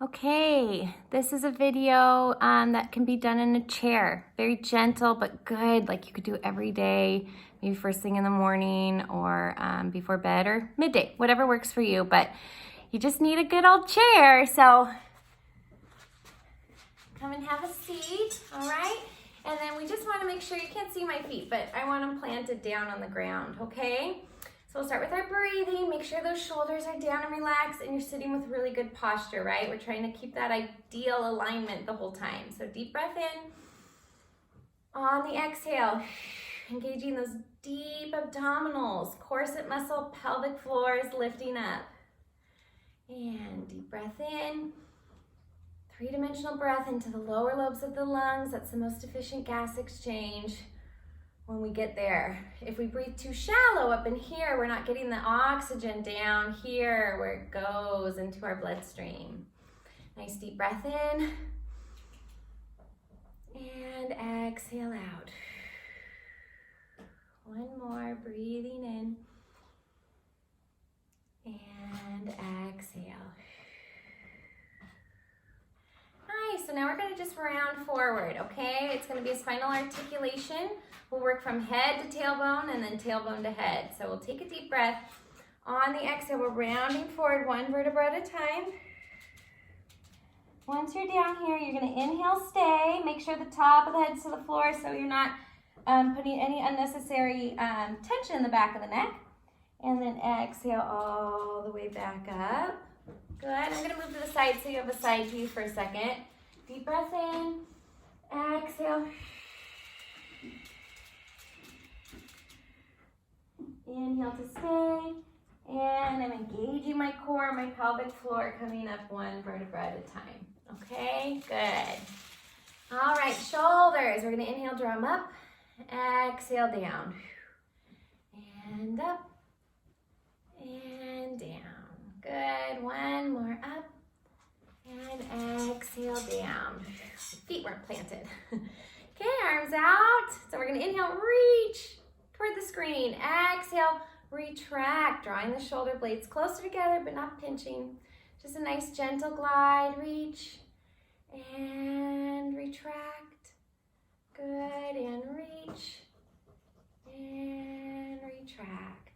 Okay, this is a video that can be done in a chair. Very gentle, but good, like you could do every day, maybe first thing in the morning or before bed or midday, whatever works for you. But you just need a good old chair. So come and have a seat, all right? And then we just want to make sure, you can't see my feet, but I want them planted down on the ground, okay? So we'll start with our breathing. Make sure those shoulders are down and relaxed and you're sitting with really good posture, right? We're trying to keep that ideal alignment the whole time. So deep breath in. On the exhale, engaging those deep abdominals, corset muscle, pelvic floor is lifting up. And deep breath in. Three-dimensional breath into the lower lobes of the lungs. That's the most efficient gas exchange. When we get there, if we breathe too shallow up in here, we're not getting the oxygen down here where it goes into our bloodstream. Nice deep breath in and exhale out. One more, breathing in and exhale. Nice, so now we're gonna just round forward, okay? It's gonna be a spinal articulation. We'll work from head to tailbone and then tailbone to head. So we'll take a deep breath. On the exhale, we're rounding forward one vertebra at a time. Once you're down here, you're gonna inhale, stay. Make sure the top of the head's to the floor so you're not putting any unnecessary tension in the back of the neck. And then exhale all the way back up. Good, I'm gonna move to the side so you have a side view for a second. Deep breath in, exhale. Inhale to stay, and I'm engaging my core, my pelvic floor, coming up one vertebra at a time. Okay, good. All right, shoulders. We're gonna inhale, draw them up, exhale down, and up, and down. Good, one more up, and exhale down. Feet weren't planted. Okay, arms out. So we're gonna inhale, reach toward the screen. Exhale, retract, drawing the shoulder blades closer together but not pinching. Just a nice gentle glide, reach and retract. Good, and reach and retract.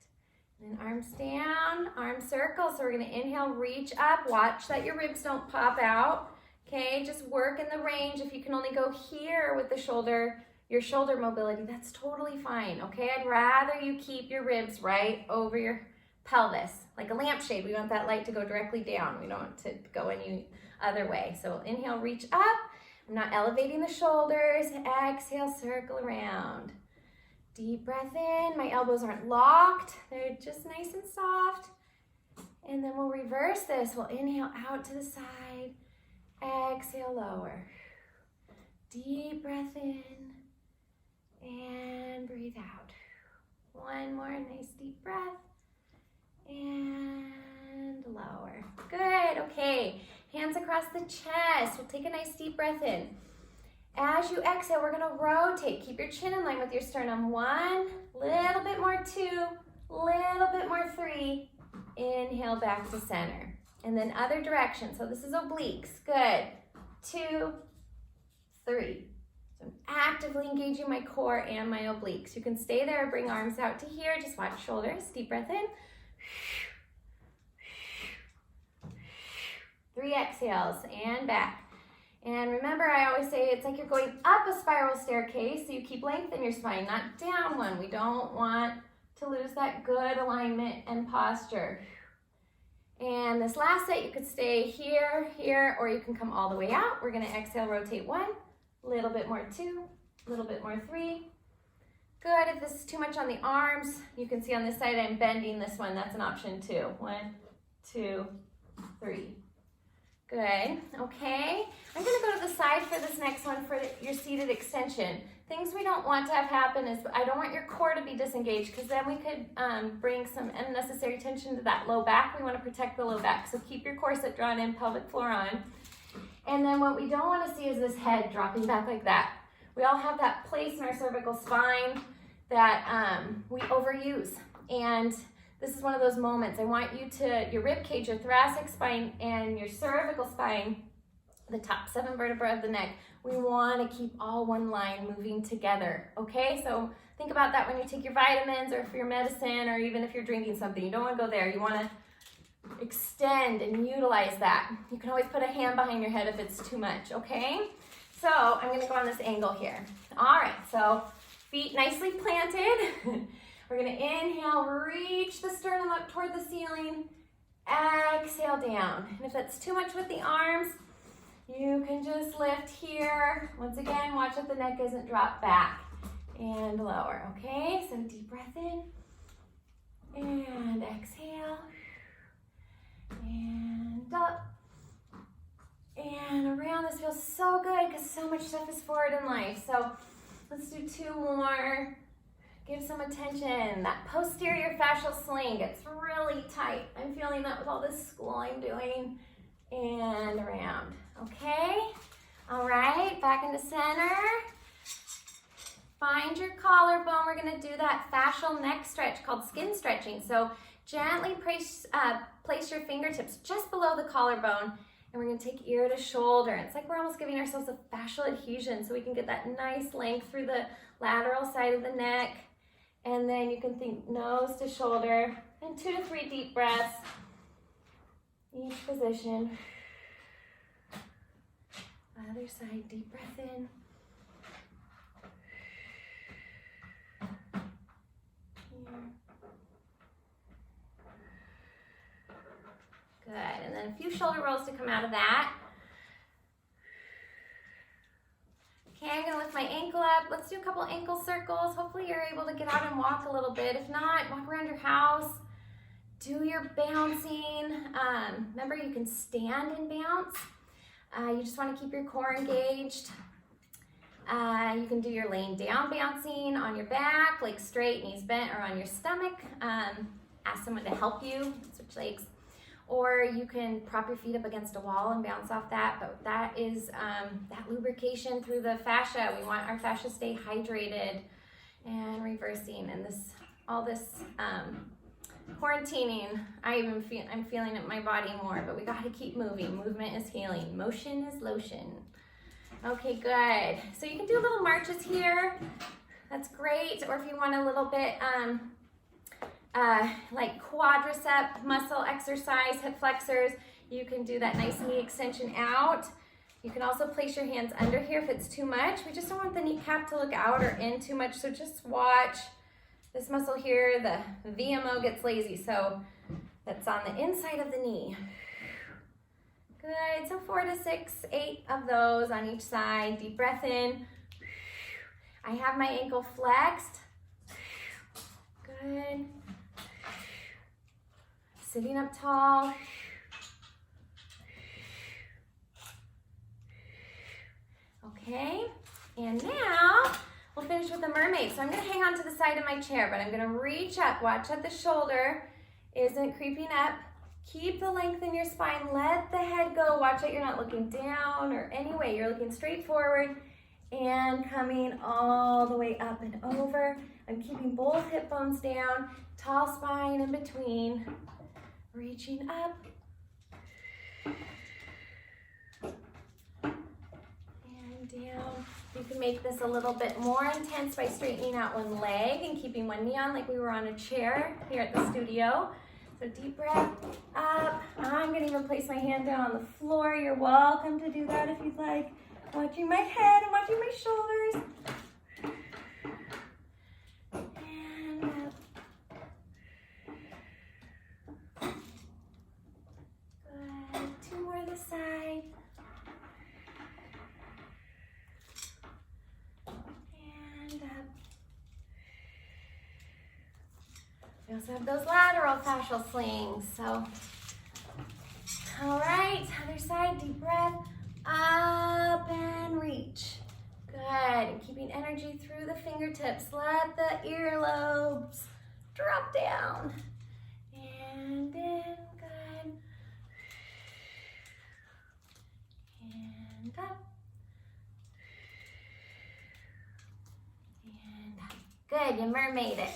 And then arms down, arm circle. So we're gonna inhale, reach up. Watch that your ribs don't pop out. Okay, just work in the range. If you can only go here with the shoulder, your shoulder mobility, that's totally fine, okay? I'd rather you keep your ribs right over your pelvis, like a lampshade. We want that light to go directly down. We don't want it to go any other way. So inhale, reach up. I'm not elevating the shoulders. Exhale, circle around. Deep breath in. My elbows aren't locked. They're just nice and soft. And then we'll reverse this. We'll inhale out to the side. Exhale, lower. Deep breath in. And breathe out. One more nice deep breath. And lower. Good, okay. Hands across the chest. We'll take a nice deep breath in. As you exhale, we're gonna rotate. Keep your chin in line with your sternum. One, little bit more, two, little bit more, three. Inhale back to center. And then other direction. So this is obliques. Good. Two, three. So I'm actively engaging my core and my obliques. You can stay there or bring arms out to here. Just watch shoulders. Deep breath in. 3 exhales and back. And remember, I always say it's like you're going up a spiral staircase, so you keep length in your spine, not down one. We don't want to lose that good alignment and posture. And this last set, you could stay here, here, or you can come all the way out. We're gonna exhale, rotate 1. Little bit more 2, little bit more 3. Good, if this is too much on the arms, you can see on this side I'm bending this one. That's an option too. 1, 2, 3. Good, okay. I'm gonna go to the side for this next one for your seated extension. Things we don't want to have happen is, I don't want your core to be disengaged because then we could bring some unnecessary tension to that low back. We wanna protect the low back. So keep your corset drawn in, pelvic floor on. And then what we don't want to see is this head dropping back like that. We all have that place in our cervical spine that we overuse. And this is one of those moments. I want you to, your rib cage, your thoracic spine, and your cervical spine, the top 7 vertebrae of the neck, we want to keep all one line moving together, okay? So think about that when you take your vitamins or for your medicine, or even if you're drinking something. You don't want to go there. You want to extend and utilize that. You can always put a hand behind your head if it's too much, okay? So I'm going to go on this angle here. All right, so feet nicely planted. We're going to inhale, reach the sternum up toward the ceiling. Exhale down. And if that's too much with the arms, you can just lift here. Once again, watch that the neck isn't dropped back. And lower, okay? So deep breath in. And exhale. And up. And around. This feels so good because so much stuff is forward in life. So let's do 2 more. Give some attention. That posterior fascial sling gets really tight. I'm feeling that with all this school I'm doing. And around. Okay? All right, back into center. Find your collarbone. We're going to do that fascial neck stretch called skin stretching. So gently place your fingertips just below the collarbone, and we're going to take ear to shoulder. It's like we're almost giving ourselves a fascial adhesion so we can get that nice length through the lateral side of the neck. And then you can think nose to shoulder, and 2 to 3 deep breaths, each position. Other side, deep breath in. Good, and then a few shoulder rolls to come out of that. Okay, I'm gonna lift my ankle up. Let's do a couple ankle circles. Hopefully you're able to get out and walk a little bit. If not, walk around your house. Do your bouncing. Remember, you can stand and bounce. You just wanna keep your core engaged. You can do your laying down bouncing on your back, legs straight, knees bent, or on your stomach. Ask someone to help you, switch legs. Or you can prop your feet up against a wall and bounce off that, but that is that lubrication through the fascia. We want our fascia to stay hydrated and reversing. And all this quarantining, I'm feeling it in my body more, but we gotta keep moving. Movement is healing. Motion is lotion. Okay, good. So you can do little marches here. That's great. Or if you want a little bit like quadricep muscle exercise, hip flexors, you can do that nice knee extension out. You can also place your hands under here if it's too much. We just don't want the kneecap to look out or in too much, so just watch this muscle here. The VMO gets lazy, so that's on the inside of the knee. Good, so 4 to 6, 8 of those on each side. Deep breath in. I have my ankle flexed. Good. Sitting up tall. Okay, and now we'll finish with the mermaid. So I'm gonna hang on to the side of my chair, but I'm gonna reach up. Watch that the shoulder isn't creeping up. Keep the length in your spine. Let the head go. Watch that you're not looking down or any way. You're looking straight forward and coming all the way up and over. I'm keeping both hip bones down. Tall spine in between. Reaching up. And down. You can make this a little bit more intense by straightening out one leg and keeping one knee on like we were on a chair here at the studio. So deep breath up. I'm gonna even place my hand down on the floor. You're welcome to do that if you'd like. Watching my head and watching my shoulders. And up. Good. 2 more this side. And up. We also have those lateral fascial slings. So, all right, other side, deep breath, up and reach. Good, and keeping energy through the fingertips. Let the earlobes drop down. And in, good. And up. And up. Good, you mermaid it.